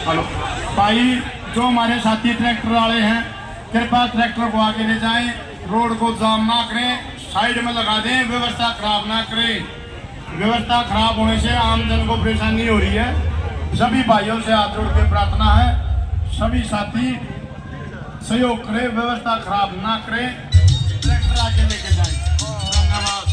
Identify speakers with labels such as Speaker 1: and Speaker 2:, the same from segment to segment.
Speaker 1: Hello भाई, जो हमारे साथी ट्रैक्टर वाले हैं कृपया ट्रैक्टर को आगे ले जाएं, रोड को जाम ना करें, साइड में लगा दें, व्यवस्था खराब ना करें। व्यवस्था खराब होने से आम जन को परेशानी हो रही है। सभी भाइयों से हाथ जोड़ के प्रार्थना है, सभी साथी सहयोग करें, व्यवस्था खराब ना करें, ट्रैक्टर आगे लेके जाएं। धन्यवाद।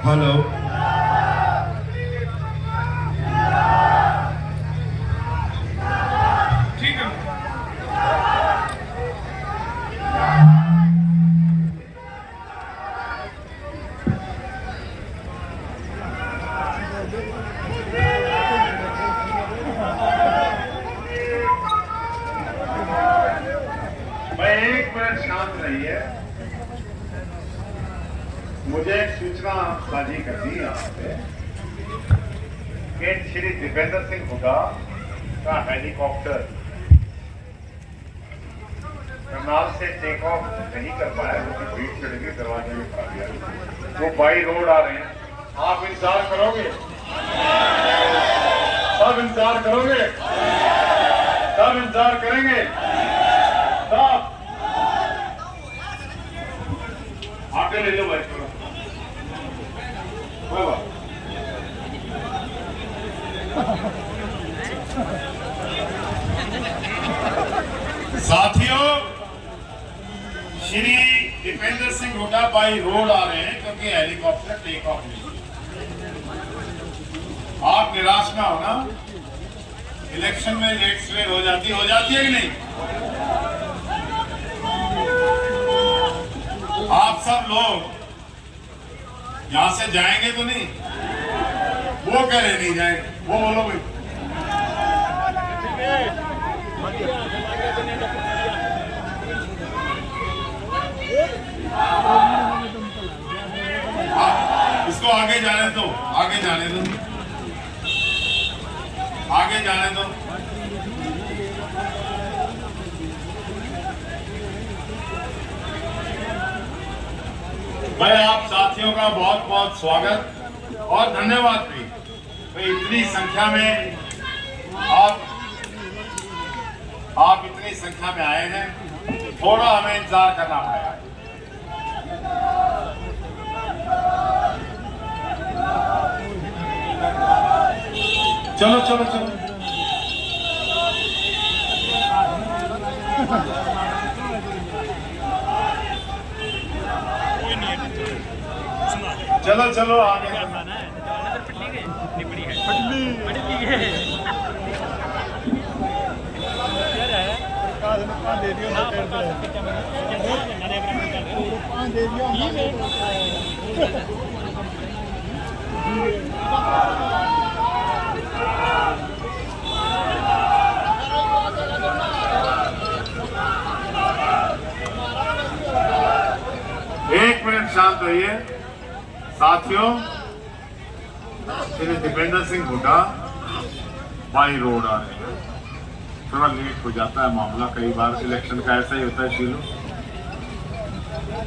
Speaker 1: हेलो, ठीक है। भाई एक मिनट शांत रहिए, मुझे एक सूचना साझी करनी है आपसे कि श्री दीपेंद्र सिंह हुड्डा का हेलीकॉप्टर करनाल से टेक ऑफ नहीं कर पाया क्योंकि भीड़ चढ़ गई, दरवाजे में खड़ा गया। वो बाई रोड आ रहे हैं, आप इंतजार करोगे? सब इंतजार करोगे? सब इंतजार करेंगे? सब आगे ले लो भाई, चलो। साथियों, श्री दीपेंद्र सिंह हुड्डा बाई रोड आ रहे हैं क्योंकि हेलीकॉप्टर टेक ऑफ नहीं। आप निराश ना होना, इलेक्शन में लेट स्वेर हो जाती है कि नहीं? आप सब लोग यहां से जाएंगे तो नहीं? वो कह रहे नहीं जाएंगे, वो बोलो भाई। आगे जाने दो, आगे जाने दो। भाई आप साथियों का बहुत बहुत स्वागत और धन्यवाद भी। भाई इतनी संख्या में आप इतनी संख्या में आए हैं, थोड़ा हमें इंतजार करना पड़ेगा। चलो चलो चलो, चलो चलो आगे। एक मिनट शांत रहिए साथियों। श्री दीपेंद्र सिंह हुड्डा बाई रोड आ रहे हैं, थोड़ा लेट हो जाता है मामला, कई बार इलेक्शन का ऐसा ही होता है शीलू।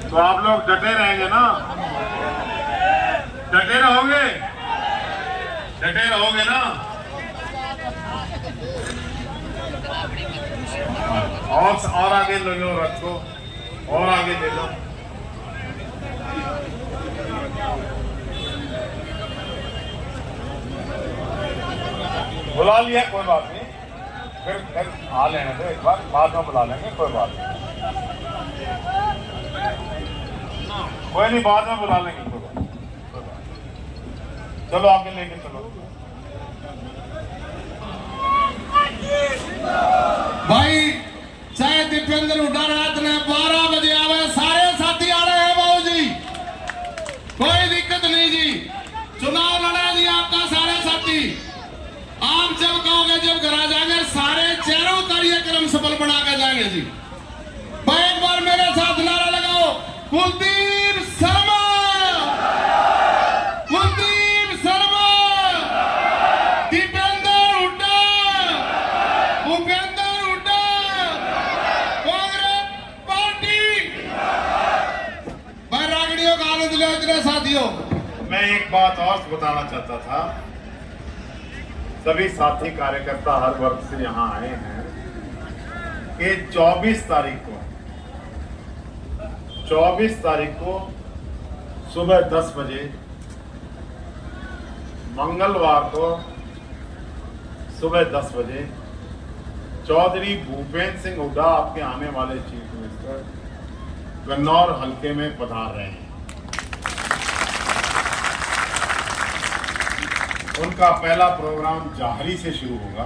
Speaker 1: तो आप लोग डटे रहेंगे ना, डटे रहोगे, डटे रहोगे ना। और आगे ले लो रथ को, और आगे ले लो। बुला लिया, कोई बात नहीं, फिर आ लेने दो, एक बार बाद में बुला लेंगे, कोई बात नहीं, कोई नहीं, बाद में बुला लेंगे, कोई बात। चलो आगे लेके चलो भाई। चाहे दीपेंद्र हुड्डा रात ने 12 बजे आवे, सारे साथी आ रहे हैं बाबू जी, कोई दिक्कत नहीं जी। चुनाव लड़ा जी आपका सारे साथी। आप जब कहोगे, जब घर आ जाएंगे, सारे चारों कार्यक्रम सफल बना के जाएंगे जी। भाई एक बार मेरे साथ नारा लगाओ, कुलदीप शर्मा, कुलदीप शर्मा, दीपेंद्र हुड्डा, भूपेंद्र हुड्डा, कांग्रेस पार्टी। भाई रागड़ियों का आनंद लो इतने साथियों। मैं एक बात और बताना चाहता था, सभी साथी कार्यकर्ता हर वर्ग से यहाँ आए हैं कि 24 तारीख को सुबह 10 बजे, मंगलवार को सुबह 10 बजे चौधरी भूपेंद्र सिंह हुड्डा, आपके आने वाले चीफ मिनिस्टर, गन्नौर हलके में पधार रहे हैं। उनका पहला प्रोग्राम जाहरी से शुरू होगा।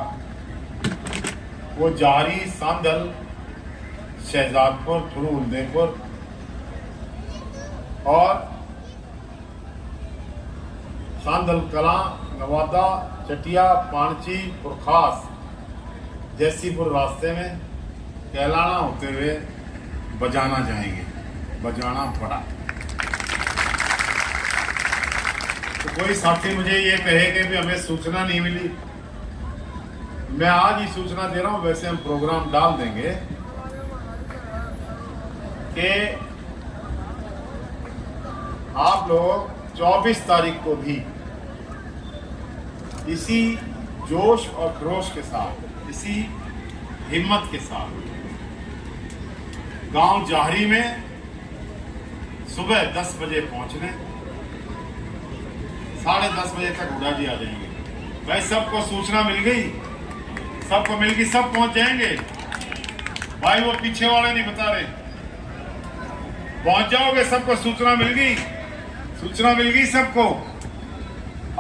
Speaker 1: वो जाहरी, सांदल, शहजादपुर, उदयपुर और सांदल कलां, नवादा, चटिया, पाणची, पुरखास, जैसीपुर रास्ते में कैलाना होते हुए बजाना जाएंगे, बजाना पड़ा। तो कोई साथी मुझे ये कहे कि भी हमें सूचना नहीं मिली, मैं आज ही सूचना दे रहा हूं। वैसे हम प्रोग्राम डाल देंगे कि आप लोग 24 तारीख को भी इसी जोश और खरोश के साथ, इसी हिम्मत के साथ गांव जाहरी में सुबह 10 बजे पहुंचने, 10:30 बजे तक हुड्डा जी आ जाएंगे। भाई सबको सूचना मिल गई, सबको मिल गई, सब पहुंच जाएंगे। भाई वो पीछे वाले नहीं बता रहे, पहुंच जाओगे, सबको सूचना मिल गई, सूचना मिल गई सबको।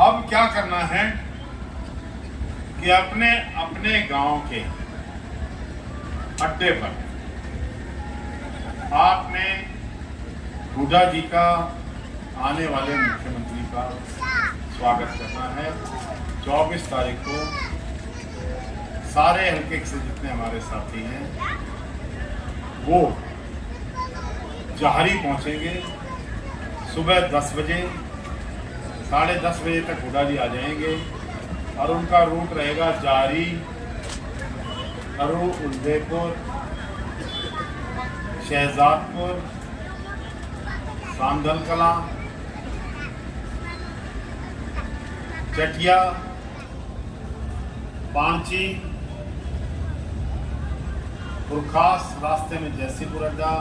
Speaker 1: अब क्या करना है कि अपने अपने गांव के अड्डे पर आपने हुड्डा जी का, आने वाले मुख्यमंत्री का स्वागत करना है। 24 तारीख को सारे हल्के से जितने हमारे साथी हैं वो जाहरी पहुंचेंगे सुबह 10 बजे।
Speaker 2: 10:30 बजे तक हुडा जी आ जाएंगे और उनका रूट रहेगा जारी, खरू, उदयपुर, शहजादपुर, सांदल कला, चटिया, पांची, पुरखास, रास्ते में जैसीपुर अड्डा,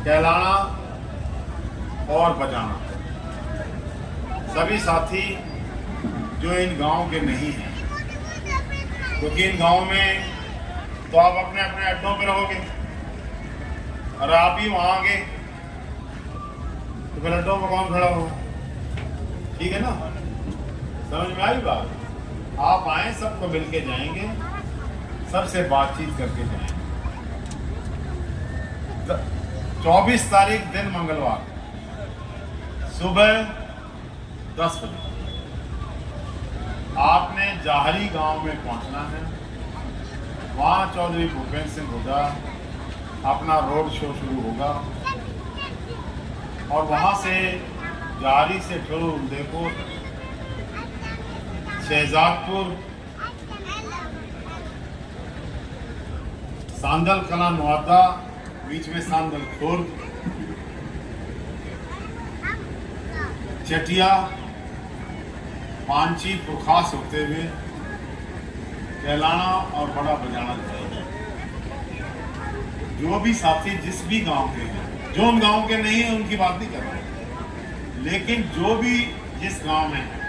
Speaker 2: कैलाना और बजाना। सभी साथी जो इन गांव के नहीं हैं, क्योंकि इन गांव में तो आप अपने अपने अड्डों पे रहोगे और आप ही वहां आगे, तो फिर अड्डों पर कौन खड़ा होगा? ठीक है ना, समझ में आई बात? आप आए, सबको मिलके जाएंगे, सबसे बातचीत करके जाएंगे। 24 तारीख दिन मंगलवार सुबह 10 बजे आपने जाहरी गांव में पहुंचना है। वहां चौधरी भूपेंद्र सिंह हुड्डा अपना रोड शो शुरू होगा और वहां से जाहरी से ठुरू, उदयपुर, शहजादपुर, सांदल कला, नवादा, बीच में सांदल खुर्द, चटिया, पांची, पुरखास होते हुए कैलाना और बड़ा बजाना जाएगा। जो भी साथी जिस भी गांव के हैं, जो उन गांव के नहीं है उनकी बात नहीं कर रहा, लेकिन जो भी जिस गांव में है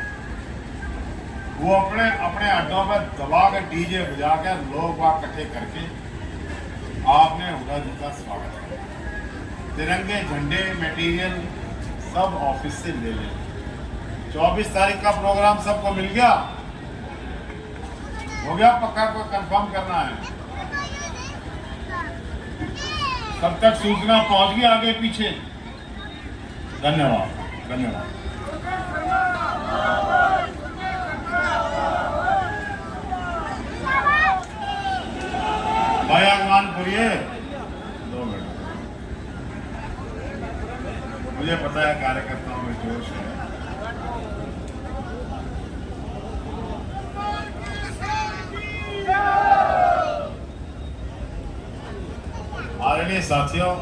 Speaker 2: वो अपने अपने अड्डों पर दबा कर डीजे बजा कर लोग बाग इकट्ठे करके आपने हुड्डा जी का स्वागत किया। तिरंगे, झंडे, मटेरियल सब ऑफिस से ले लें। 24 तारीख का प्रोग्राम सबको मिल गया? हो गया पक्का? को कंफर्म करना है? तब तक सूचना पहुंच गई आगे पीछे? धन्यवाद, धन्यवाद। भाई आगमान करिए 2 मिनट। मुझे पता है कार्यकर्ताओं में जोश है। आदरणीय साथियों,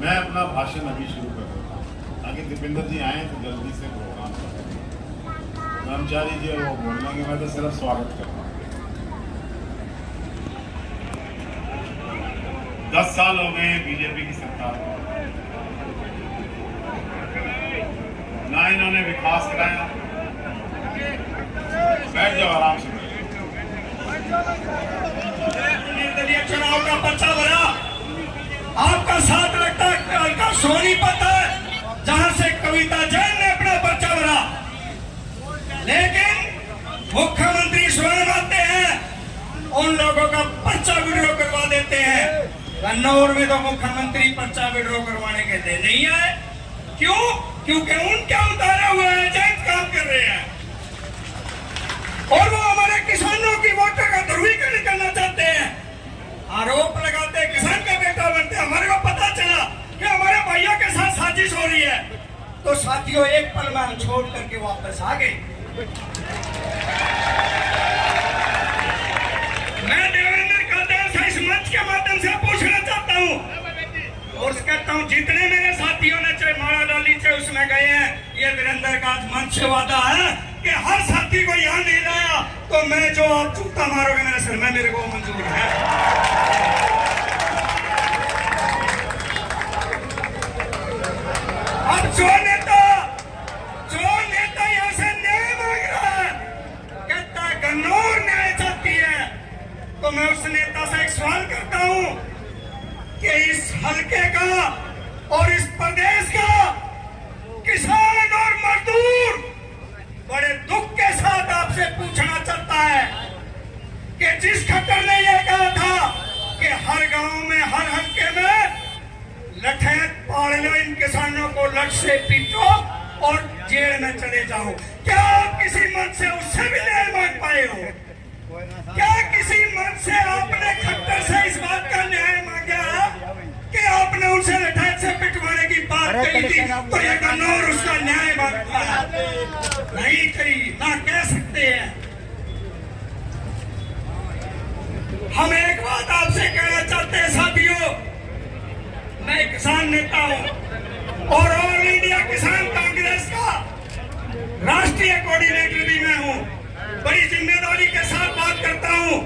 Speaker 2: मैं अपना भाषण अभी शुरू कर देता हूँ ताकि दीपेंद्र जी आए तो जल्दी से प्रोग्राम करें। कर्मचारी जी वो बोल लेंगे, मैं तो सिर्फ स्वागत कर रहा हूँ। 10 साल हो गए बीजेपी की सरकार को, ना इन्होंने विकास कराया। बैठ जाओ आराम से।
Speaker 3: चुनाव का पर्चा भरा, आपका साथ लगता है सोनीपत है जहां से कविता जैन ने अपना पर्चा भरा, लेकिन मुख्यमंत्री स्वयं आते हैं, उन लोगों का पर्चा विड्रॉ करवा देते हैं। कन्नौर में तो मुख्यमंत्री पर्चा विड्रॉ करवाने के लिए नहीं आए। क्यों? क्योंकि उनके उतारे हुए एजेंट काम कर रहे हैं और वो हमारे किसानों की वोटर का ध्रुवीकरण करना चाहते हैं। आरोप लगाते हैं किसान का बेटा बनते हैं। हमारे को पता चला कि हमारे भाइयों के साथ साजिश हो रही है, तो साथियों एक पल में हम छोड़ करके वापस आ गए। मैं देवेंद्र कादेर से इस मंच के माध्यम से पूछना चाहता हूँ और कहता हूँ, जितने मेरे साथियों ने चाहे माला डाली चाहे उसमें गए हैं, ये वीरेंद्र का मंच से वादा है कि हर साथी को यहाँ नहीं लाया तो मैं जो आप जूता मारोगे मेरे सिर में, मेरे को मंजूर है। अब जो नेता यहाँ से न्याय मांग रहा है, कहता है कन्नौर न्याय चाहती है, तो मैं उस नेता से एक सवाल करता हूँ कि इस हल्के का और इस प्रदेश का किसान और मजदूर बड़े दुख के साथ आपसे पूछना चाहता है कि जिस खट्टर ने यह कहा था कि हर गांव में, हर हल्के में लठैत पाड़ लो, इन किसानों को लठ से पीटो और जेल में चले जाओ, क्या आप किसी मन से उससे भी न्याय मांग पाए हो? क्या किसी मन से आपने खट्टर से इस बात का न्याय मांगा हम एक बात आपसे कहना चाहते हैं साथियों, मैं किसान नेता हूं और ऑल इंडिया किसान कांग्रेस का राष्ट्रीय कोऑर्डिनेटर भी मैं हूं। बड़ी जिम्मेदारी के साथ बात करता हूं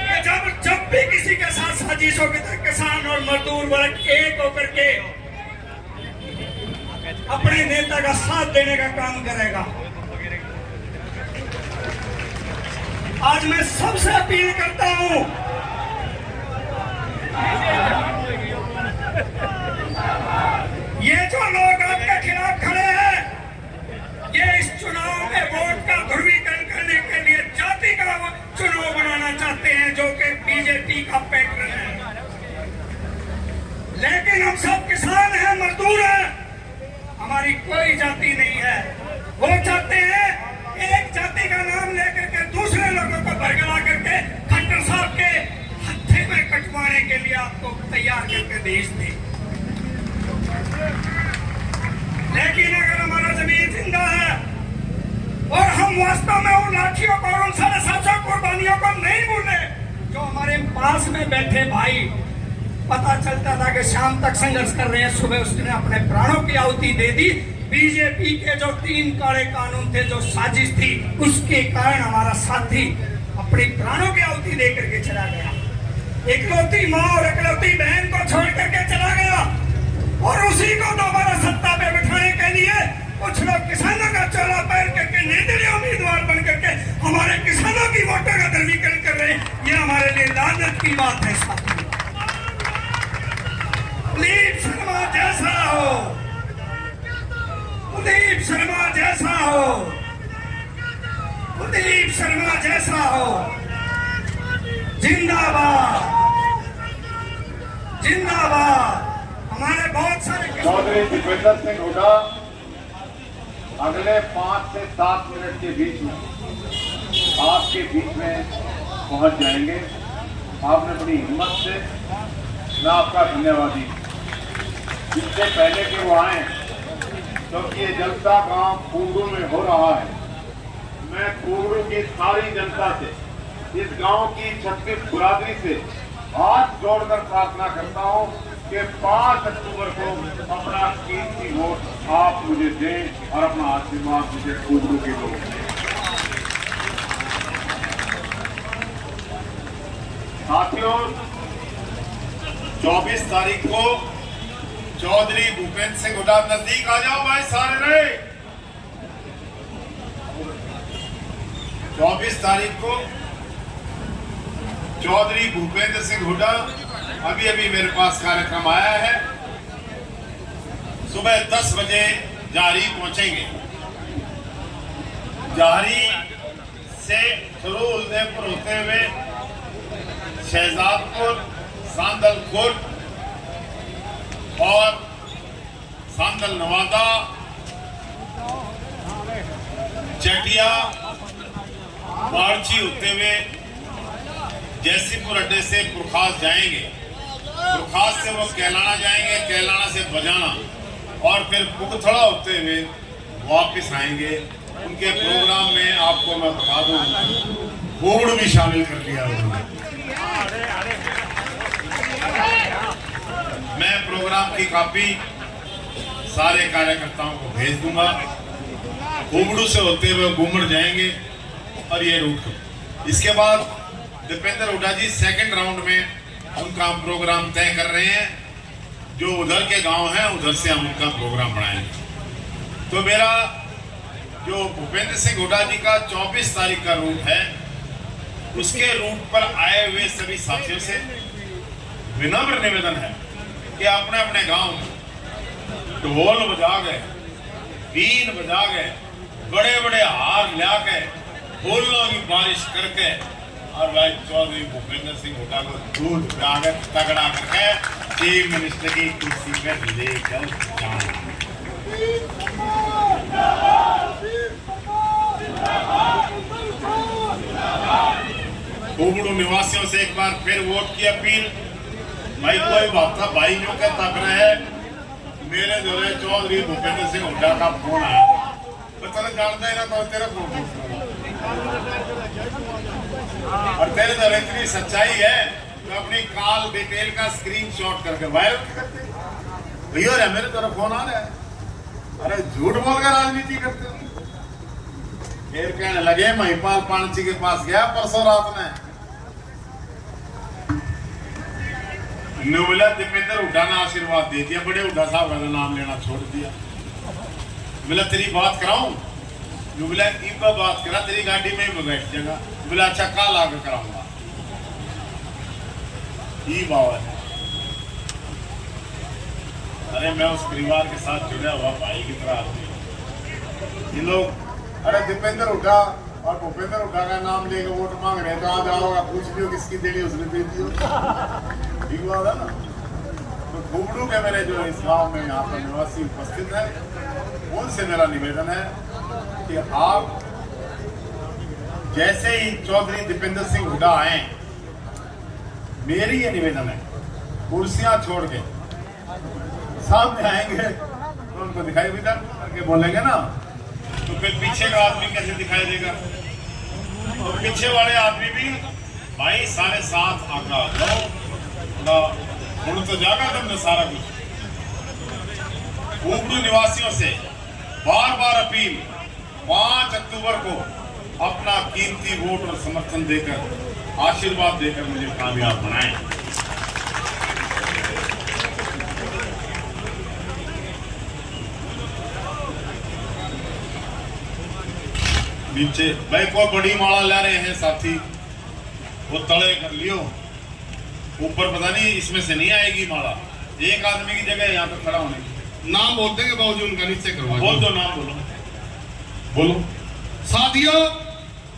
Speaker 3: कि जब भी किसी के साथ साजिश होगी तो किसान और मजदूर वर्ग एक होकर के अपने नेता का साथ देने का काम करेगा। आज मैं सबसे अपील करता हूं, ये जो लोग आपके खिलाफ खड़े हैं, ये इस चुनाव में वोट का ध्रुवीकरण करने के लिए जाति का चुनाव बनाना चाहते हैं, जो कि बीजेपी का पैटर्न है। लेकिन हम सब किसान हैं, मजदूर हैं, हमारी कोई जाति नहीं है। वो चाहते हैं एक जाति का नाम लेकर के दूसरे लोगों को बरगला करके खट्टर साहब के हत्थे में कटवाने के लिए आपको तैयार करके भेज दें। लेकिन अगर हमारा जमीन जिंदा है और हम वास्तव में उन लाठियों को और उन 750 कुर्बानियों को नहीं भूले, जो हमारे पास में बैठे भाई पता चलता था कि शाम तक संघर्ष कर रहे हैं, सुबह उसने अपने प्राणों की आहुति दे दी। बीजेपी के जो 3 काले कानून थे, जो साजिश थी, उसके कारण हमारा साथी अपनी प्राणों की आहुति दे करके चला गया। इकलौती माँ और इकलौती बहन को छोड़ करके चला गया और उसी को दोबारा सत्ता पे बिठाने के लिए कुछ लोग किसानों का चोला पैर करके निर्दलीय उम्मीदवार बन करके हमारे किसानों की वोटों का ध्रुवीकरण कर रहे हैं। ये हमारे लिए लानत की बात है साथी। कुलदीप शर्मा जैसा हो, कुलदीप शर्मा जैसा हो, कुलदीप शर्मा जैसा हो, जिंदाबाद जिंदाबाद। हमारे बहुत सारे
Speaker 2: चौधरी दीपेंद्र सिंह हुड्डा अगले 5 से 7 मिनट के बीच में आपके बीच में पहुंच जाएंगे। आपने बड़ी हिम्मत से, मैं आपका धन्यवादी। इससे पहले कि वो आए, क्योंकि ये जनता गांव कुंडू में हो रहा है, मैं कुंडू की सारी जनता से, इस गांव की 36 बिरादरी से हाथ जोड़कर प्रार्थना करता हूं कि 5 अक्टूबर को अपना कीमती वोट आप मुझे दें और अपना आशीर्वाद मुझे कुंडू के लोग दें। साथियों, 24 तारीख को चौधरी भूपेंद्र सिंह हुड्डा, नजदीक आ जाओ भाई सारे रे। 24 तारीख को चौधरी भूपेंद्र सिंह हुड्डा अभी अभी मेरे पास कार्यक्रम आया है, सुबह 10 बजे जारी पहुंचेंगे। जारी से थ्रू उदयपुर होते हुए शहजादपुर, सांदल खुर्द और सांदल नवादा, चटिया, बाड़ची होते हुए जैसीपुर अड्डे से पुरखास जाएंगे। पुरखास से वो कैलाना जाएंगे, कैलाना से बजाना और फिर पुगथड़ा होते हुए वापस आएंगे। उनके प्रोग्राम में आपको मैं बता दूं, बोर्ड भी शामिल कर लिया उन्होंने। मैं प्रोग्राम की कॉपी सारे कार्यकर्ताओं को भेज दूंगा। घुमड़ू से होते हुए घूमड़ जाएंगे और ये रूट। इसके बाद दीपेंद्र हुड्डा जी सेकंड राउंड में उनका हम प्रोग्राम तय कर रहे हैं। जो उधर के गांव हैं उधर से हम उनका प्रोग्राम बनाएंगे। तो मेरा जो भूपेंद्र सिंह हुड्डा जी का 24 तारीख का रूट है, उसके रूट पर आए हुए सभी साथियों से विनम्र निवेदन है कि अपने अपने गांव में ढोल बजा गए, बीन बजा गए, बड़े बड़े हार ला के, फूलों की बारिश करके और भाई चौधरी भूपेंद्र सिंह हुड्डा को दूध पिलाकर तगड़ा करके चीफ मिनिस्टर की कुर्सी पर लेकर जाना। कुबड़ू निवासियों से एक बार फिर वोट की अपील। भाई कोई बात था, भाई जो के तक रहे, मेरे जो है चौधरी भूपेंद्र सिंह हुड्डा का फोन आया, तो चलो जानता है ना, तो तेरा फोन और तेरे अंदर इतनी सच्चाई है तो अपनी कॉल डिटेल का स्क्रीनशॉट करके वायरल करते भैया रे मेरे तरफ फोन आ रहा है, अरे झूठ बोलकर राजनीति करते हो। फिर कहने लगे महिपाल पांची के पास गया परसों रात में, बोला दीपेंद्र हुड्डा ने आशीर्वाद दे दिया, बड़े हुड्डा साहब का नाम लेना छोड़ दिया। बोला तेरी बात कराऊं, बोला इब्बा बात करा, तेरी गाड़ी में ही बैठ जाएगा। बोला अच्छा कल आकर कराऊंगा। ये बात है। अरे मैं उस परिवार के साथ जुड़ा हुआ भाई की तरह आदमी। ये लोग अरे दीपेंद्र हुड्डा और भूपेंद्र हुड्डा का नाम लेकर वोट मांग रहे हैं, तो आ जाओगा पूछ लियो किसकी देनी उसने दे दियो। ठीक बात है ना। तो घुमड़ू के मेरे जो इस गांव में यहाँ पर निवासी उपस्थित है, उनसे मेरा निवेदन है कि आप जैसे ही चौधरी दीपेंद्र सिंह हुड्डा आए, मेरी ये निवेदन है कुर्सियां छोड़ के सामने आएंगे तो उनको दिखाई भी करके बोलेंगे ना, तो फिर पीछे का आदमी कैसे दिखाई देगा। और पीछे वाले आदमी भी भाई सारे साथ आका उड़ तो जागा तुमने सारा कुछ। घुमड़ू निवासियों से बार बार अपील, 5 अक्टूबर को अपना कीमती वोट और समर्थन देकर आशीर्वाद देकर मुझे कामयाब बनाएं। नीचे भाई कोई बड़ी माला ला रहे हैं साथी, वो तले कर लियो, ऊपर पता नहीं इसमें से नहीं आएगी माला। एक आदमी की जगह यहाँ पे खड़ा होने की। नाम बोल देंगे बाबूजी उनका, नीचे करवा बोल दो, नाम बोलो बोलो।
Speaker 1: साथियों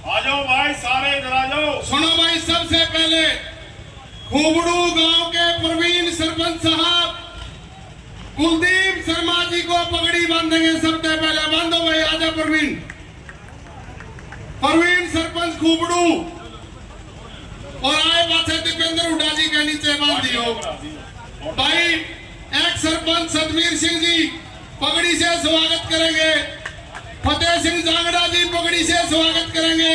Speaker 2: आ जाओ भाई, सारे इधर आ जाओ।
Speaker 1: सुनो भाई, सबसे पहले घुमड़ू गांव के प्रवीण सरपंच साहब कुलदीप शर्मा जी को पगड़ी बांधेंगे। सबसे पहले बांधो भाई, आजा प्रवीण। प्रवीण सरपंच घुमड़ू और आए पासे दीपेंद्र हुड्डा जी के नीचे बांध दियो भाई। एक्स सरपंच सतवीर सिंह जी पगड़ी से स्वागत करेंगे। फतेह सिंह जांगड़ा जी पगड़ी से स्वागत करेंगे।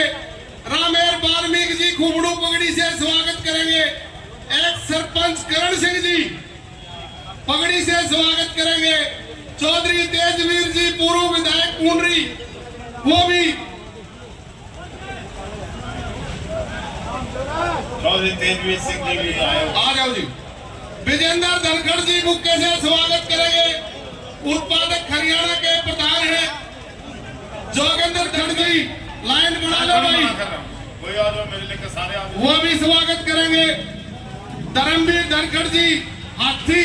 Speaker 1: रामेर वाल्मीकि जी घुमड़ू पगड़ी से स्वागत करेंगे। एक्स सरपंच करण सिंह जी पगड़ी से स्वागत करेंगे। चौधरी तेजवीर जी पूर्व विधायक कुंडरी, वो भी
Speaker 2: चौधरी तेजवीर सिंह जी भी आए,
Speaker 1: आ जाओ जी। विजेंद्र धनखड़ जी बुक्के से स्वागत करेंगे। उत्पादक हरियाणा के प्रधान हैं जोगेंद्र खड़ जी, लाइन बना लो भाई,
Speaker 2: कोई आ जाओ मेरे लेकर सारे आ जाओ।
Speaker 1: वो भी स्वागत करेंगे। धर्मवीर धनखड़ जी हाथी,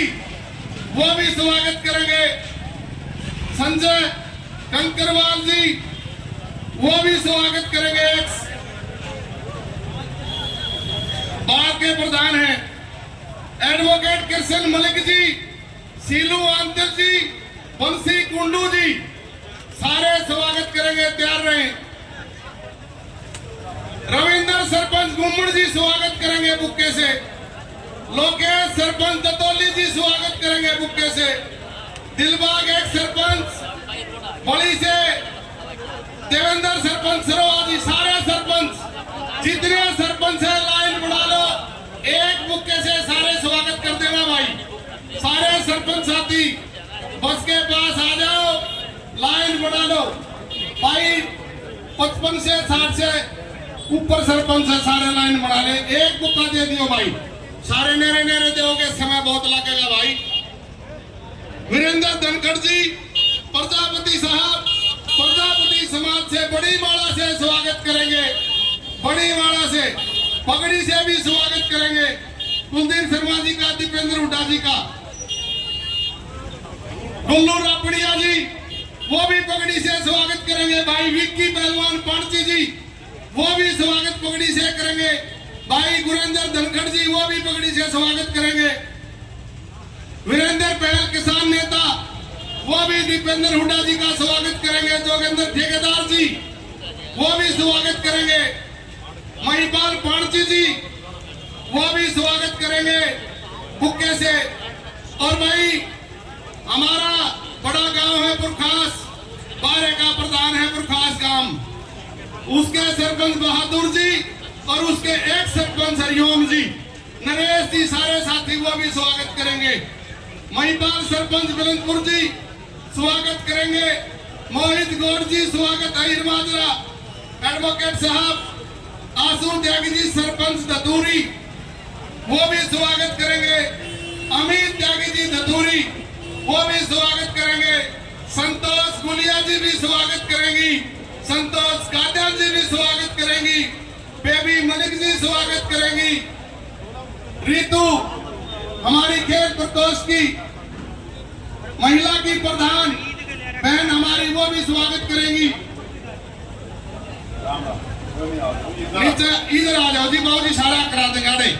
Speaker 1: वो भी स्वागत करेंगे। संजय कंकरवाल जी, वो भी स्वागत करेंगे। एक्स बार के प्रधान हैं एडवोकेट कृष्ण मलिक जी, सीलू आंतर जी, बंसी कुंडू जी, सारे स्वागत करेंगे, तैयार रहें। रविंद्र सरपंच गुम्मड़ जी स्वागत करेंगे बुक्के से। लोकेश सरपंच दतौली जी स्वागत करेंगे बुक्के से। दिलबाग एक सरपंच बड़ी से देवेंद्र सरपंच सरोवा जी, सारे सरपंच जितने सरपंच है लाइन बढ़ा लो, एक बुक्के से सारे स्वागत कर देना भाई। सारे सरपंच साथी बस के पास आ जाओ, लाइन बढ़ा लो भाई। 55 से 60 से ऊपर सरपंच है, सारे लाइन बढ़ा ले। एक बुक्का दे दियो भाई, सारे नेरे नेरे दोगे, समय बहुत लगेगा भाई। वीरेंद्र धनखड़ जी प्रजापति साहब प्रजापति समाज से बड़ी माला से स्वागत करेंगे। बड़ी माला से पगड़ी से भी स्वागत करेंगे। कुलदीप शर्मा जी का, दीपेंद्र हुड्डा जी का। गुल्लू रापड़िया जी, वो भी पगड़ी से स्वागत करेंगे भाई। विक्की पहलवान पांची जी, वो भी स्वागत पगड़ी से करेंगे भाई। गुरेंद्र धनखड़ जी, वो भी पगड़ी से स्वागत करेंगे। वीरेंद्र पहल किसान नेता, वो भी दीपेंद्र हुड्डा जी का स्वागत करेंगे। जोगेंद्र ठेकेदार जी, वो भी स्वागत करेंगे। महिपाल पांची जी, वो भी स्वागत करेंगे बुक्के से। और भाई हमारा बड़ा गांव है पुरखास, बारे का प्रधान है पुरखास गांव, उसके सरपंच बहादुर जी और उसके नरेश जी सारे साथी वो भी स्वागत करेंगे। महिपाल सरपंच बुलंदपुर जी स्वागत करेंगे। मोहित गौड़ जी स्वागत है। हिरमाजरा एडवोकेट साहब आसू त्यागी जी सरपंच धतूरी वो भी स्वागत करेंगे। अमित त्यागी जी धतूरी वो भी स्वागत करेंगे। संतोष गुलिया जी भी स्वागत करेंगी। संतोष कादर जी भी स्वागत करेंगी। बेबी मलिक जी स्वागत करेंगी। रितु हमारी खेल प्रकोष्ठ की महिला की प्रधान बहन हमारी वो भी स्वागत करेंगी। नीचे इधर आ जाओ जी बाबू जी सारा करा देंगे।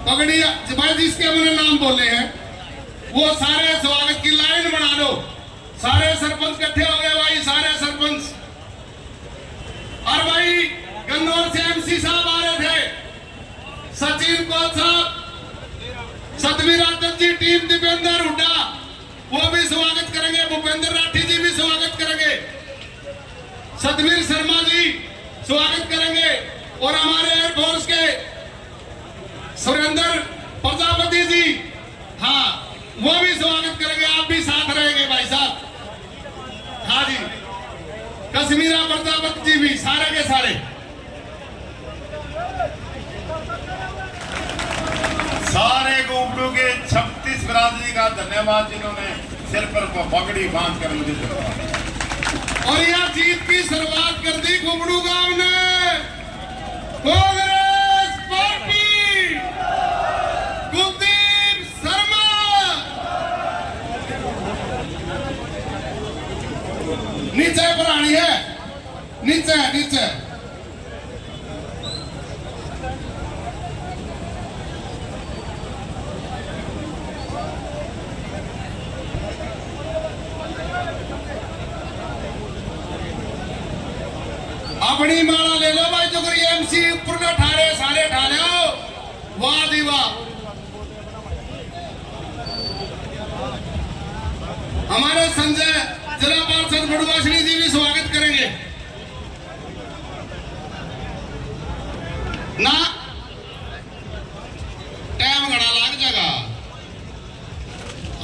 Speaker 1: पगड़िया भाई जिसके मैंने नाम बोले हैं वो सारे स्वागत की लाइन बना लो। सारे सरपंच इकट्ठे हो गए भाई सारे सरपंच। और भाई गन्नौर से एमसी साहब आ रहे थे, सचिन कौल साहब, सतवीर आदत जी, टीम दीपेंद्र हुड्डा वो भी स्वागत करेंगे। भूपेंद्र राठी जी भी स्वागत करेंगे। सतवीर शर्मा जी स्वागत करेंगे। और हमारे एयरफोर्स के सुरेंद्र प्रजापति जी हाँ वो भी स्वागत करेंगे। आप भी साथ रहेंगे भाई साहब। हाँ जी कश्मीरा प्रजापति जी भी सारे के सारे।
Speaker 2: सारे गुंबड़ू के 36 बिरादरी का धन्यवाद जिन्होंने सिर पर पगड़ी बांध कर मुझे दिलवाया।
Speaker 1: और यह जीत की शुरुआत कर दी गुंबड़ू गांव ने। कांग्रेस पार्टी कुलदीप शर्मा नीचे बनानी है। नीचे नीचे अपनी माला ले लो भाई। जो करिए एमसी ऊपर न ठारे सारे ठा लो। वाह दी वाह। हमारे संजय जिला पार्षद बड़ुआशनी जी भी स्वागत करेंगे ना। टाइम घड़ा लाग जाएगा।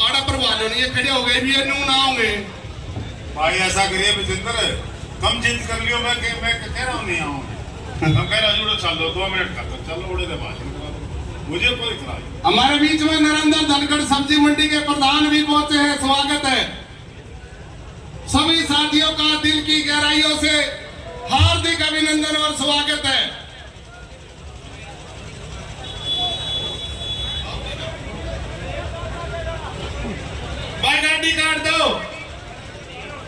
Speaker 1: आड़ा पर वालों नहीं खड़े हो गए भी नू ना होंगे
Speaker 2: भाई। ऐसा करिए विजेंद्र कम जिद कर लियो। मैं कह रहा हूँ नहीं आऊंगा। हम कह रहा हूँ चलो 2 मिनट का तो चलो उड़े भाषण करा दो। मुझे कोई इतराज। हमारे
Speaker 1: बीच में नरेंद्र धनखड़ सब्जी मंडी के प्रधान भी पहुंचे हैं। स्वागत है। सभी साथियों का दिल की गहराइयों से हार्दिक अभिनंदन और स्वागत है। भाई गाड़ी काट दो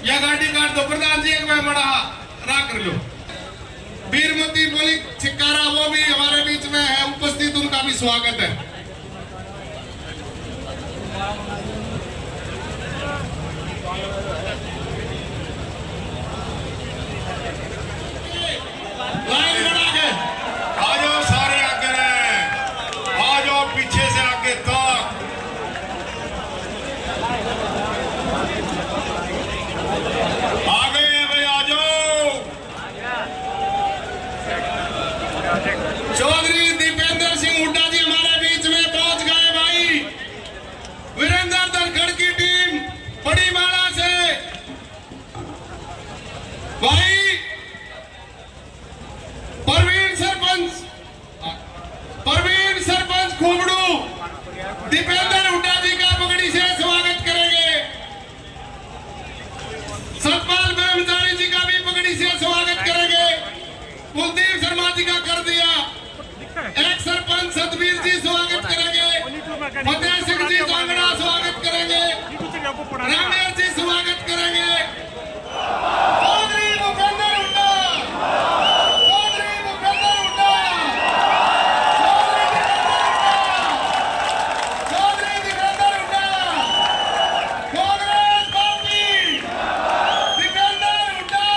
Speaker 1: या गाड़ी काट दो। प्रधान जी एक बार बड़ा राग कर लो। वीरमती बोली छिक्कारा वो भी हमारे बीच में है उपस्थित। उनका भी स्वागत है। लाइन बना के
Speaker 2: आ जाओ सारे आगे रहे। आ जाओ पीछे से आगे तक। आ गए हैं भाई आ जाओ।
Speaker 1: चौधरी दीपेंद्र सिंह हुड्डा जी हमारे बीच में पहुंच गए भाई। वीरेंद्र धनखड़ की टीम बड़ी माला से भाई। परवीन सरपंच खुबड़ू दीपेंद्र हुड्डा जी का पगड़ी से स्वागत करेंगे। सतपाल ब्रह्मचारी जी का भी पगड़ी से स्वागत करेंगे। कुलदीप शर्मा जी का कर दिया। एक सरपंच सतवीर जी स्वागत करेंगे। फतेह सिंह जी जांगड़ा स्वागत करेंगे। रामेश जी स्वागत करेंगे। चौधरी भूपेंद्र हुड्डा, चौधरी भूपेंद्र हुड्डा, चौधरी दीपेंद्र हुड्डा, कांग्रेस पार्टी दीपेंद्र हुड्डा,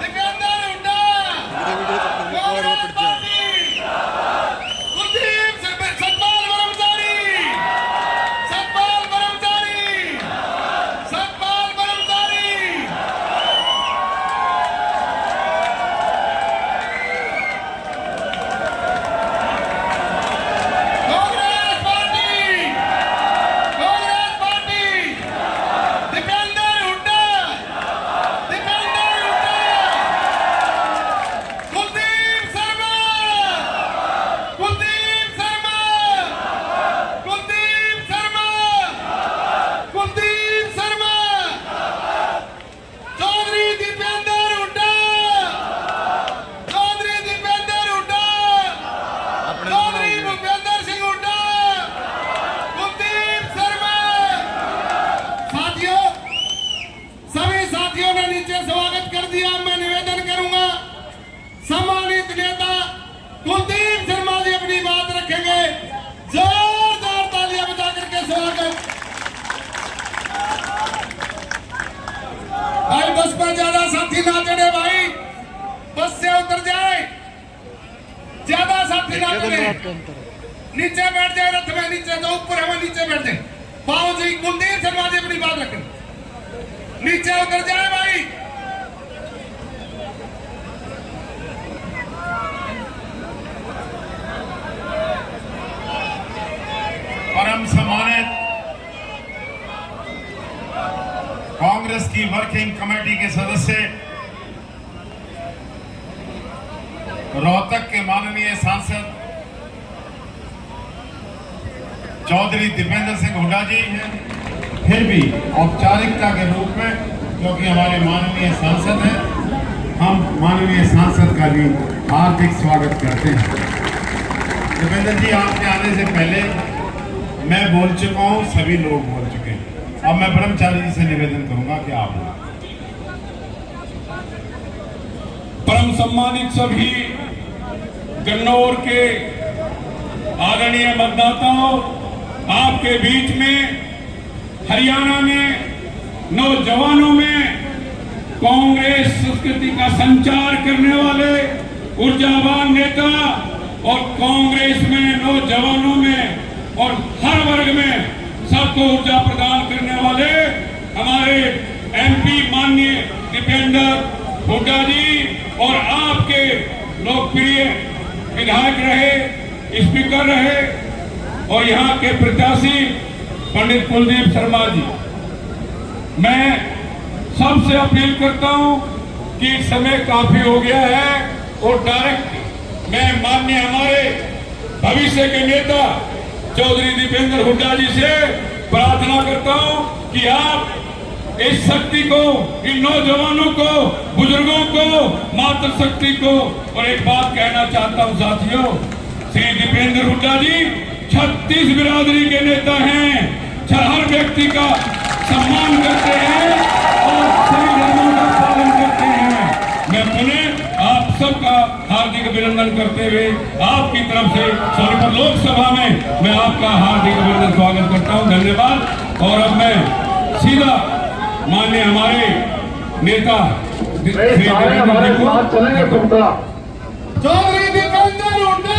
Speaker 1: दीपेंद्र हुड्डा, कांग्रेस पार्टी कुलदीप सतपाल ब्रह्मचारी, सतपाल ब्रह्मचारी। सम्मानित नेता कुलदीप शर्मा जी अपनी बात रखेंगे। जोरदार तालियां बजा करके स्वागत। भाई बस पर ज्यादा साथी ना चढ़े, भाई बस से उतर जाए, ज्यादा साथी ना चढ़े, नीचे बैठ जाए रथ में, नीचे तो ऊपर हमें नीचे बैठ जाए। पाओ जी कुलदीप शर्मा जी अपनी बात रखें, नीचे उतर जाए भाई।
Speaker 2: परम सम्मानित कांग्रेस की वर्किंग कमेटी के सदस्य, रोहतक के माननीय सांसद चौधरी दीपेंद्र सिंह हुड्डा जी हैं, फिर भी औपचारिकता के रूप में, क्योंकि हमारे माननीय सांसद हैं, हम माननीय सांसद का भी हार्दिक स्वागत करते हैं। दीपेंद्र जी, आपके आने से पहले मैं बोल चुका हूं, सभी लोग बोल चुके हैं। अब मैं ब्रह्मचारी जी से निवेदन करूंगा कि आप
Speaker 4: परम सम्मानित सभी गन्नौर के आदरणीय मतदाताओं, आपके बीच में हरियाणा में नौजवानों में कांग्रेस संस्कृति का संचार करने वाले ऊर्जावान नेता और कांग्रेस में नौजवानों में और हर वर्ग में सबको ऊर्जा प्रदान करने वाले हमारे एमपी माननीय दीपेंद्र हुड्डा जी और आपके लोकप्रिय विधायक रहे, स्पीकर रहे और यहाँ के प्रत्याशी पंडित कुलदीप शर्मा जी, मैं सबसे अपील करता हूँ कि समय काफी हो गया है और डायरेक्ट मैं माननीय हमारे भविष्य के नेता चौधरी दीपेंद्र हुड्डा जी से प्रार्थना करता हूँ कि आप इस शक्ति को, इन नौजवानों को, बुजुर्गों को, मातृशक्ति को, और एक बात कहना चाहता हूँ साथियों, श्री दीपेंद्र हुड्डा जी 36 बिरादरी के नेता हैं, हर व्यक्ति का सम्मान करते हैं और सभी धर्मों का पालन करते हैं। मैं पुनः आप सबका हार्दिक अभिनंदन करते हुए आपकी तरफ से सोनीपत लोकसभा में मैं आपका हार्दिक अभिनंदन स्वागत करता हूं। धन्यवाद। और अब मैं सीधा माननीय हमारे नेता
Speaker 1: चौधरी दीपेंद्र हुड्डा,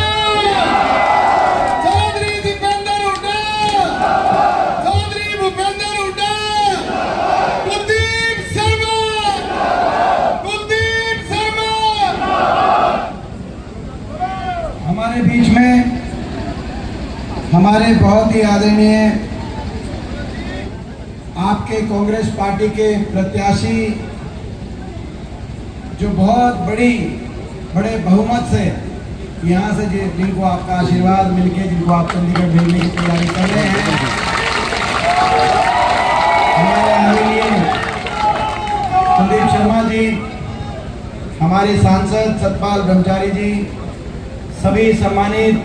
Speaker 1: चौधरी दीपेंद्र हुड्डा, चौधरी भूपेंद्र हुड्डा, कुलदीप शर्मा, कुलदीप शर्मा।
Speaker 5: हमारे बीच में हमारे बहुत ही आदरणीय आपके कांग्रेस पार्टी के प्रत्याशी, जो बहुत बड़े बहुमत से यहाँ से जिनको आपका आशीर्वाद मिलके, जिनको आप चंडीगढ़ भेजने की तैयारी कर रहे हैं, हमारे आदरणीय कुलदीप शर्मा जी, हमारे सांसद सतपाल ब्रह्मचारी जी, सभी सम्मानित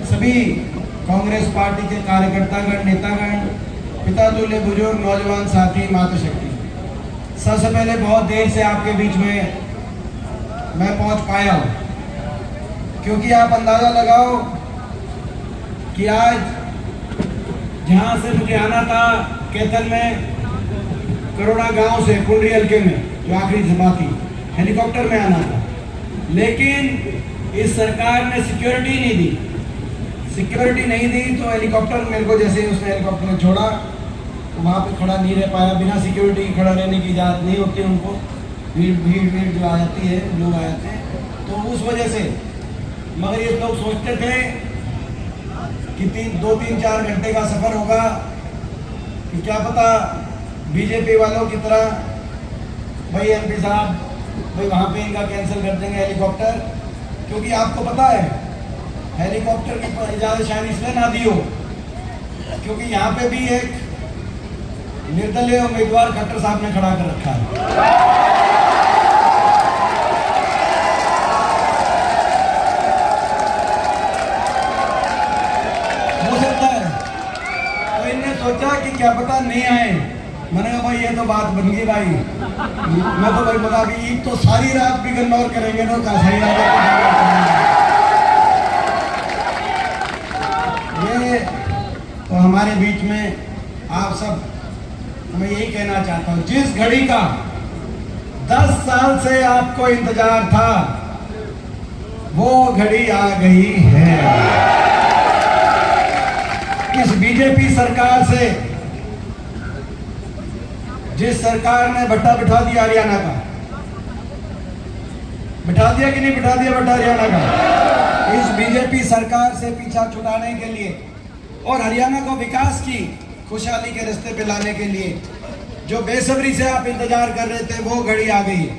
Speaker 5: सभी कांग्रेस पार्टी के कार्यकर्तागण, नेतागण, पिता तुल्य बुजुर्ग, नौजवान साथी, मातृशक्ति, सबसे पहले बहुत देर से आपके बीच में मैं पहुंच पाया हूं, क्योंकि आप अंदाजा लगाओ कि आज जहां से मुझे आना था कैथल में, करोड़ा गांव से कुंडरी हल्के में जो आखिरी सभा थी, हेलीकॉप्टर में आना था, लेकिन इस सरकार ने सिक्योरिटी नहीं दी। सिक्योरिटी नहीं दी तो हेलीकॉप्टर मेरे को जैसे ही उसने हेलीकॉप्टर में छोड़ा तो वहाँ पे खड़ा नहीं रह पाया। बिना सिक्योरिटी खड़ा रहने की इजाज़त नहीं होती उनको, भीड़ जो आ जाती है, लोग आ जाते हैं, तो उस वजह से। मगर ये लोग सोचते थे कि 2-3-4 घंटे का सफ़र होगा, कि क्या पता बीजेपी वालों की तरह भाई एमपी साहब भाई वहाँ पे इनका कैंसिल कर देंगे हेलीकॉप्टर, क्योंकि आपको पता है हेलीकॉप्टर की इजाज़त शायद इसलिए ना दी हो क्योंकि यहाँ पे भी एक निर्दलीय उम्मीदवार खट्टर साहब ने खड़ा कर रखा है। हो सकता है तो इनने सोचा कि क्या पता नहीं आए। मैंने कहा भाई ये तो बात बन गई भाई, मैं तो भाई बता भी ईद तो सारी रात भी गन्नौर करेंगे ना, का सारी रात ये तो हमारे बीच में आप सब, मैं यही कहना चाहता हूं, जिस घड़ी का 10 साल से आपको इंतजार था वो घड़ी आ गई है। इस बीजेपी सरकार से, जिस सरकार ने भट्टा बिठा दिया हरियाणा का, बिठा दिया कि नहीं बिठा दिया भट्टा हरियाणा का, इस बीजेपी सरकार से पीछा छुड़ाने के लिए और हरियाणा को विकास की खुशहाली के रास्ते पे लाने के लिए जो बेसब्री से आप इंतजार कर रहे थे वो घड़ी आ गई है।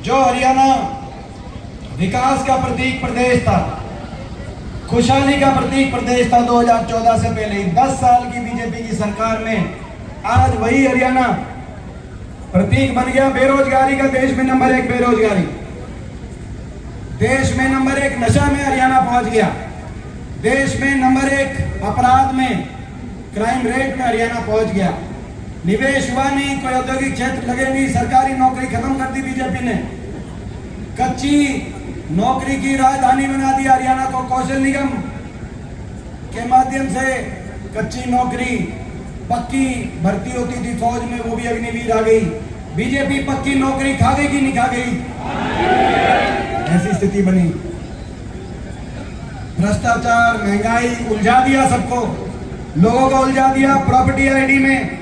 Speaker 5: जो हरियाणा विकास का प्रतीक प्रदेश था, खुशहाली का प्रतीक प्रदेश था 2014 से पहले, 10 साल की बीजेपी की सरकार में आज वही हरियाणा प्रतीक बन गया बेरोजगारी का। देश में नंबर 1 बेरोजगारी, देश में नंबर 1 नशा में हरियाणा पहुंच गया, देश में नंबर 1 अपराध में, क्राइम रेट में हरियाणा पहुंच गया। निवेश हुआ नहीं, कोई औद्योगिक क्षेत्र लगे नहीं, सरकारी नौकरी खत्म कर दी बीजेपी ने, कच्ची नौकरी की राजधानी बना दिया हरियाणा को। कौशल निगम के माध्यम से कच्ची नौकरी, पक्की भर्ती होती थी फौज में, वो भी अग्निवीर आ गई। बीजेपी पक्की नौकरी खा गई कि नहीं खा गई? ऐसी स्थिति बनी। भ्रष्टाचार, महंगाई उलझा दिया सबको, लोगों को उलझा दिया। प्रॉपर्टी आईडी में,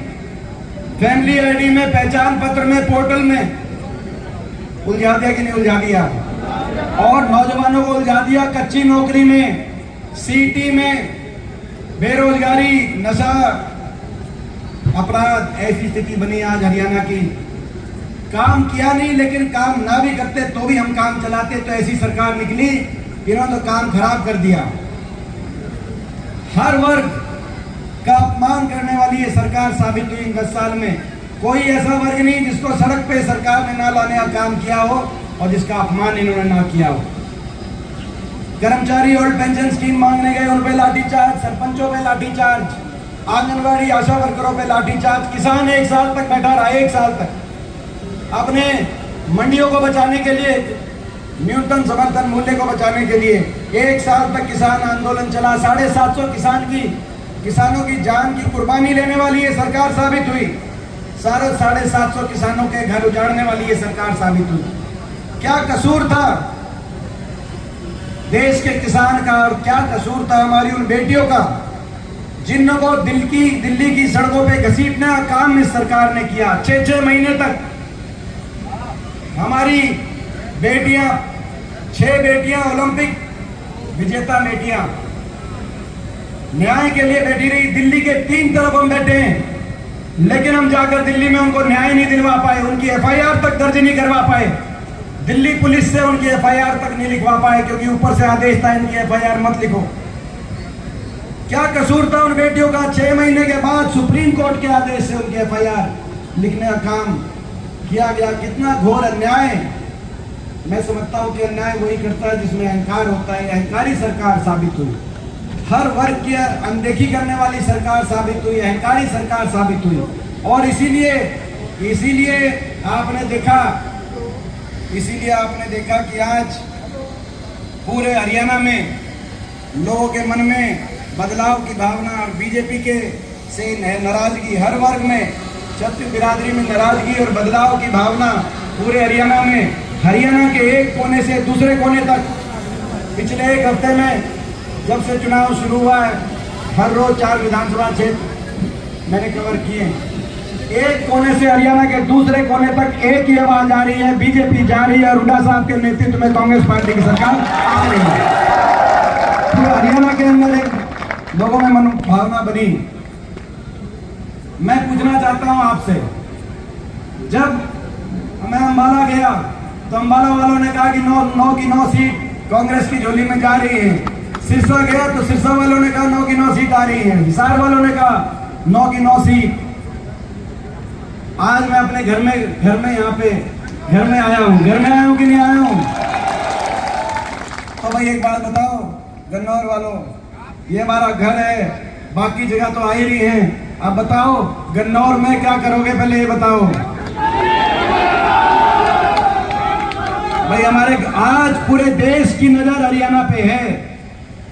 Speaker 5: फैमिली आईडी में, पहचान पत्र में, पोर्टल में उलझा दिया कि नहीं उलझा दिया? और नौजवानों को उलझा दिया कच्ची नौकरी में, सीटी में, बेरोजगारी, नशा, अपराध। ऐसी स्थिति बनी आज हरियाणा की। काम किया नहीं, लेकिन काम ना भी करते तो भी हम काम चलाते, तो ऐसी सरकार निकली, इन्होंने तो काम खराब कर दिया। हर वर्ग का अपमान करने वाली ये सरकार साबित हुई इन 10 साल में। कोई ऐसा वर्ग नहीं जिसको सड़क पे सरकार ने ना लाने का काम किया हो और जिसका अपमान इन्होंने ना किया हो। कर्मचारी ओल्ड पेंशन स्कीम मांगने गए, उन पे लाठीचार्ज, सरपंचों पे लाठीचार्ज, आंगनबाड़ी आशा वर्करों पे लाठीचार्ज। किसान 1 साल तक बैठा रहा, 1 साल तक अपने मंडियों को बचाने के लिए, न्यूनतम समर्थन मूल्य को बचाने के लिए 1 साल तक किसान आंदोलन चला। 750 किसानों की जान की कुर्बानी लेने वाली ये सरकार साबित हुई। 750 किसानों के घर उजाड़ने वाली ये सरकार साबित हुई। क्या कसूर था देश के किसान का और क्या कसूर था हमारी उन बेटियों का जिनको दिल्ली की सड़कों पे घसीटने का काम इस सरकार ने किया। 6-6 महीने तक हमारी बेटियां, 6 बेटियां ओलंपिक विजेता बेटियां न्याय के लिए बैठी रही। दिल्ली के 3 तरफ हम बैठे हैं, लेकिन हम जाकर दिल्ली में उनको न्याय नहीं दिलवा पाए, उनकी FIR तक दर्ज नहीं करवा पाए। दिल्ली पुलिस से उनकी FIR तक नहीं लिखवा पाए, क्योंकि ऊपर से आदेश था इनकी FIR मत लिखो। क्या कसूर था उन बेटियों का? 6 महीने के बाद सुप्रीम कोर्ट के आदेश से उनकी FIR लिखने का काम किया गया। कितना घोर अन्याय। मैं समझता हूं कि अन्याय वही करता है जिसमें अहंकार होता है। अहंकारी सरकार साबित हुई, हर वर्ग की अनदेखी करने वाली सरकार साबित हुई, अहंकारी सरकार साबित हुई। और इसीलिए आपने देखा कि आज पूरे हरियाणा में लोगों के मन में बदलाव की भावना और बीजेपी के से नाराजगी, हर वर्ग में, क्षत्रिय बिरादरी में नाराजगी और बदलाव की भावना पूरे हरियाणा में, हरियाणा के एक कोने से दूसरे कोने तक। पिछले 1 हफ्ते में जब से चुनाव शुरू हुआ है, हर रोज 4 विधानसभा क्षेत्र मैंने कवर किए। एक कोने से हरियाणा के दूसरे कोने तक एक ही आवाज आ रही है, बीजेपी जा रही है और हुड्डा साहब के नेतृत्व में कांग्रेस पार्टी की सरकार आ रही है। तो हरियाणा के अंदर एक लोगों में मन भावना बनी। मैं पूछना चाहता हूं आपसे, जब मैं अम्बाला गया तो अम्बाला वालों ने कहा कि 9 की 9 सीट कांग्रेस की झोली में जा रही है। सिरसा गया तो सिरसा वालों ने कहा 9 की 9 सीट आ रही है। हिसार वालों ने कहा 9 की 9 सीट। आज मैं अपने घर में यहाँ पे घर में आया हूँ कि नहीं आया हूँ? तो भाई एक बात बताओ गन्नौर वालों, ये हमारा घर है, बाकी जगह तो आ ही रही हैं। अब बताओ गन्नौर में क्या करोगे, पहले ये बताओ। हमारे आज पूरे देश की नजर हरियाणा पे है।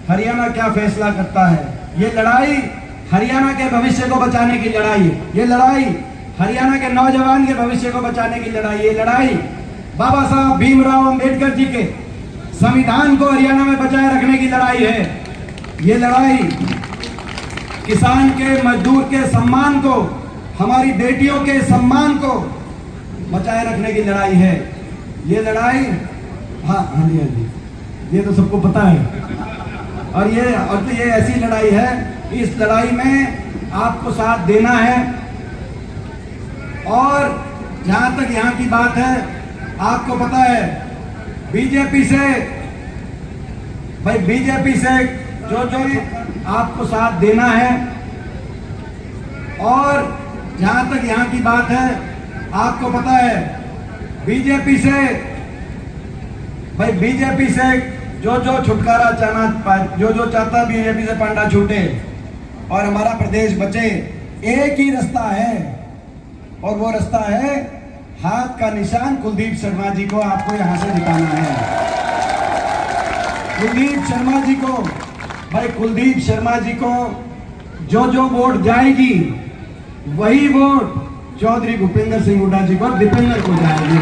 Speaker 5: हरियाणा क्या फैसला करता है। ये लड़ाई हरियाणा के भविष्य को बचाने की लड़ाई है। ये लड़ाई हरियाणा के नौजवान के भविष्य को बचाने की लड़ाई। ये लड़ाई बाबा साहब भीमराव अंबेडकर जी के संविधान को हरियाणा में बचाए रखने की लड़ाई है। ये लड़ाई किसान के, मजदूर के सम्मान को, हमारी बेटियों के सम्मान को बचाए रखने की लड़ाई है। ये लड़ाई हाँ जी, ये तो सबको पता है। और तो ये ऐसी लड़ाई है, इस लड़ाई में आपको साथ देना है। और जहां तक यहाँ की बात है, आपको पता है बीजेपी से जो आपको साथ देना है। और जहां तक यहाँ की बात है, आपको पता है बीजेपी से जो छुटकारा जो चाहता बीजेपी से पांडा छूटे और हमारा प्रदेश बचे। एक ही रास्ता है और वो रास्ता है हाथ का निशान कुलदीप शर्मा जी को आपको यहां से दिखाना है। कुलदीप शर्मा जी को, भाई कुलदीप शर्मा जी को जो वोट जाएगी वही वोट चौधरी भूपेंद्र सिंह हुड्डा जी को, दीपेंद्र को जाएगी।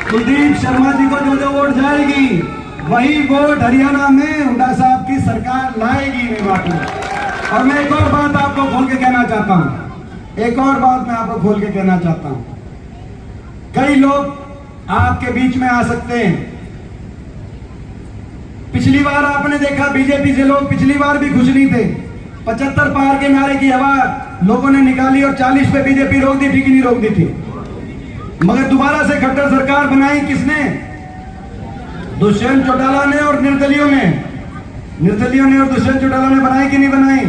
Speaker 5: कुलदीप शर्मा जी को जो वोट जाएगी वही वोट हरियाणा में हुड्डा साहब की सरकार लाएगी मेवा को। और मैं एक और बात आपको खोल के कहना चाहता हूं, कई लोग आपके बीच में आ सकते हैं। पिछली बार आपने देखा बीजेपी से लोग पिछली बार भी खुश नहीं थे। 75 पार के नारे की हवा लोगों ने निकाली और 40 पे बीजेपी रोक दी थी कि नहीं रोक दी थी। मगर दोबारा से खट्टर सरकार बनाई किसने? दुष्यंत चौटाला ने और निर्दलियों ने और दुष्यंत चौटाला ने बनाई कि नहीं बनाई?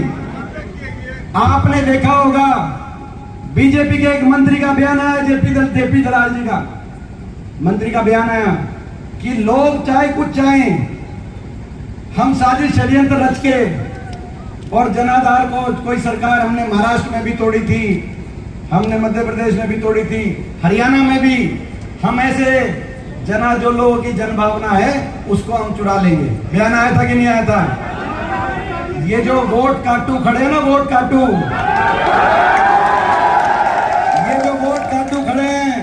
Speaker 5: आपने देखा होगा बीजेपी के एक मंत्री का बयान आया, जेपी दलाल जी का मंत्री का बयान आया कि लोग चाहे कुछ चाहें, हम साजिश षड्यंत्र रच के और जनाधार को कोई सरकार हमने महाराष्ट्र में भी तोड़ी थी, हमने मध्य प्रदेश में भी तोड़ी थी, हरियाणा में भी हम ऐसे जो लोगों की जनभावना है उसको हम चुरा लेंगे। बयान आया था कि नहीं आया था? ये जो वोट काटू खड़े हैं ना, वोट काटू, ये जो वोट काटू खड़े हैं,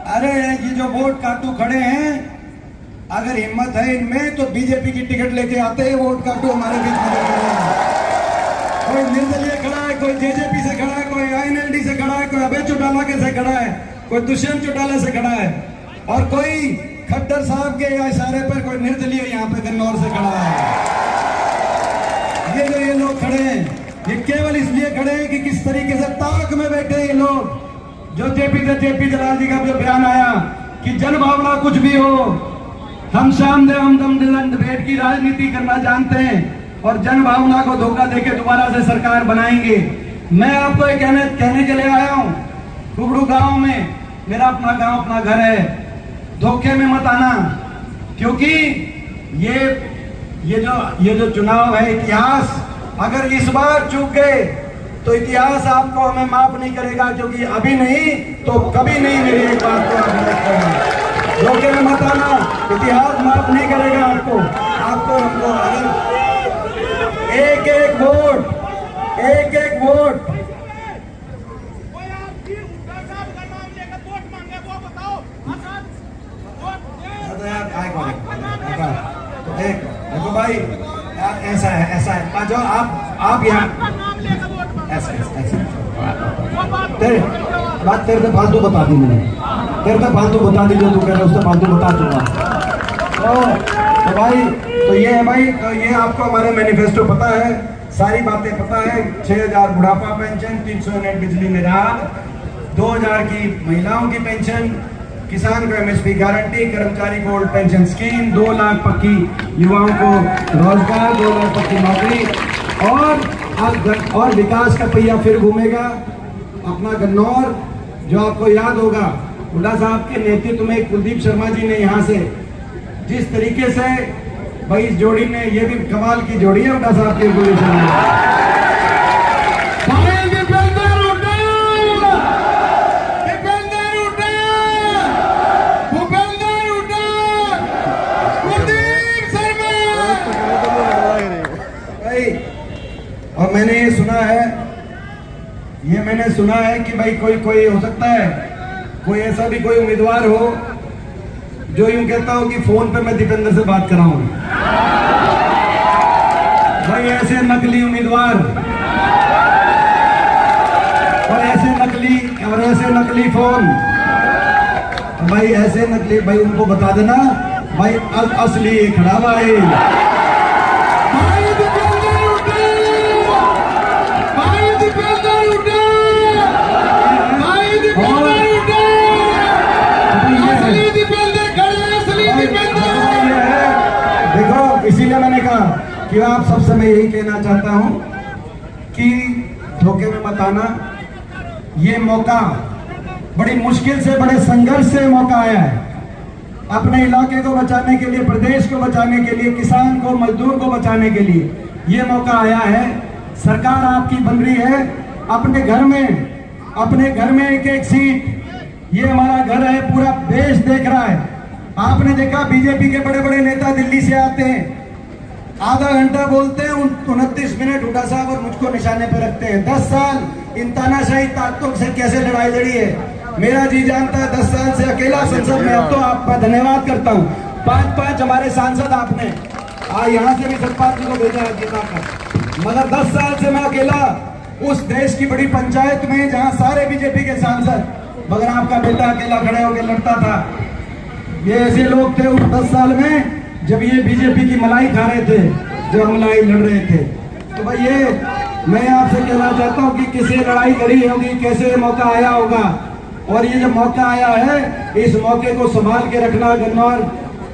Speaker 5: अरे ये जो वोट काटू खड़े हैं, अगर हिम्मत है इनमें तो बीजेपी की टिकट लेके आते हैं वोट काटू हमारे बीच में। कोई निर्दलीय खड़ा है, कोई जेजेपी से खड़ा है, कोई आईएनएलडी से खड़ा है, कोई अभय चौटाला के से खड़ा है, कोई दुष्यंत चौटाला से खड़ा है, और कोई खट्टर साहब के इशारे पर कोई निर्दलीय यहाँ पे गन्नौर से खड़ा है। ये लोग खड़े हैं, ये केवल इसलिए खड़े हैं कि किस तरीके से ताक में बैठे ये लोग। जो जेपी दलाल जी का जो बयान आया कि जनभावना कुछ भी हो, हम सामदेव हम दम भेंट की राजनीति करना जानते हैं और जनभावना को धोखा देके दोबारा से सरकार बनाएंगे। मैं आपको ये कहने के लिए आया हूँ, कुबड़ू गांव में, मेरा अपना गांव अपना घर है, धोखे में मत आना, क्योंकि ये जो चुनाव है, इतिहास अगर इस बार चूक गए तो इतिहास आपको हमें माफ नहीं करेगा, क्योंकि अभी नहीं तो कभी नहीं। मेरी एक बात को आप याद करना, धोखे में मत आना, इतिहास माफ नहीं करेगा आपको हमको। अगर एक वोट देखो भाई, ऐसा है जो आप यहाँ ऐसा तेरे पे फालतू बता दी मैंने, तेरे पे फालतू बता दी, जो तू कह रहा है उससे फालतू बता चुका। तो भाई तो ये है भाई, तो ये आपको हमारे मैनिफेस्टो पता है, सारी बातें पता है। 6000 बुढ़ापा पेंशन, 300 यूनिट बिजली में राहत, 2000 की महिलाओं की पेंशन, किसान को एमएसपी गारंटी, कर्मचारी को ओल्ड पेंशन स्कीम, 2 लाख पक्की युवाओं को रोजगार, 2 लाख पक्की नौकरी, और विकास का पहिया फिर घूमेगा। अपना गन्नौर जो आपको याद होगा, हुड्डा साहब के नेतृत्व में कुलदीप शर्मा जी ने यहाँ से जिस तरीके से भाई इस जोड़ी ने, ये भी कमाल की जोड़ी है हुड्डा साहब की कुलदीप शर्मा। है, ये मैंने सुना है कि भाई कोई हो सकता है, कोई ऐसा भी कोई उम्मीदवार हो जो यूं कहता हो कि फोन पे मैं दीपेंद्र से बात कराऊं। भाई ऐसे नकली उम्मीदवार और ऐसे नकली फोन, भाई ऐसे नकली, भाई उनको बता देना भाई असली खड़ा भाई। भाई दीपेंद्र उठे, भाई दीपेंद्र उठे, भाई दीपेंद्र उठे, असली दीपेंद्र खड़े, असली दीपेंद्र। देखो इसीलिए मैंने कहा कि आप सबसे मैं यही कहना चाहता हूं कि धोखे में मत आना। ये मौका बड़ी मुश्किल से, बड़े संघर्ष से मौका आया है। अपने इलाके को बचाने के लिए, प्रदेश को बचाने के लिए, किसान को, मजदूर को बचाने के लिए ये मौका आया है। सरकार आपकी बन रही है, अपने घर में एक एक सीट, ये हमारा घर है, पूरा देश देख रहा है। आपने देखा बीजेपी के बड़े बड़े नेता दिल्ली से आते हैं, आधा घंटा बोलते हैं, 29 मिनट हुड्डा साहब और मुझको निशाने पर रखते हैं। 10 साल इन तानाशाही ताकतों से कैसे लड़ाई लड़ी है मेरा जी जानता है। 10 साल से अकेला संसद में, अब तो आपका धन्यवाद करता हूँ। 5 हमारे सांसद आपने यहाँ से भी सतपाल जी को भेजा है जिताकर, मगर 10 साल से मैं अकेला उस देश की बड़ी पंचायत में जहाँ सारे बीजेपी के सांसद, मगर आपका बेटा अकेला खड़े होकर लड़ता था। ये ऐसे लोग थे उस 10 साल में जब ये बीजेपी की मलाई खा रहे थे, जब मलाई लड़ रहे थे। तो भाई ये मैं आपसे कहना चाहता हूँ कि किसी लड़ाई लड़ी होगी, कैसे मौका आया होगा, और ये जो मौका आया है इस मौके को संभाल के रखना गन्नौर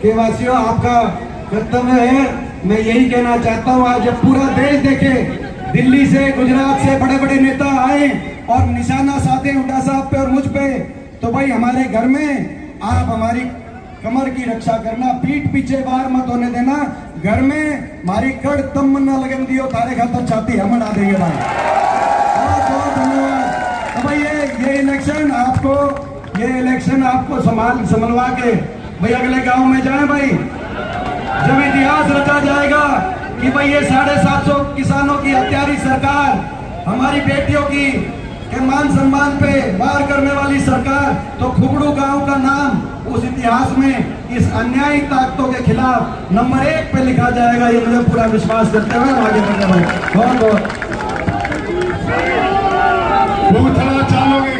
Speaker 5: के वासियों आपका कर्तव्य है। मैं यही कहना चाहता हूँ, आज जब पूरा देश देखे, दिल्ली से, गुजरात से बड़े बड़े नेता आए और निशाना साधे हुड्डा साहब पे और मुझ पे, तो भाई हमारे घर में आप हमारी कमर की रक्षा करना, पीठ पीछे बाहर मत होने देना। घर में हमारी कड़ तम न लगन दियो, तारे खातर छाती हम उड़ा देंगे भाई। बहुत बहुत धन्यवाद। तो भाई ये इलेक्शन आपको संभलवा के भाई अगले गांव में जाए भाई, जब इतिहास रचा जाएगा कि भाई ये 750 किसानों की हत्यारी सरकार, हमारी बेटियों की के मान सम्मान पे वार करने वाली सरकार, तो खुबड़ू गांव का नाम उस इतिहास में इस अन्यायी ताकतों के खिलाफ नंबर 1 पे लिखा जाएगा। ये मुझे पूरा विश्वास करते हुए आगे बढ़ने भाई बहुत बहुत
Speaker 1: थोड़ा चालोगे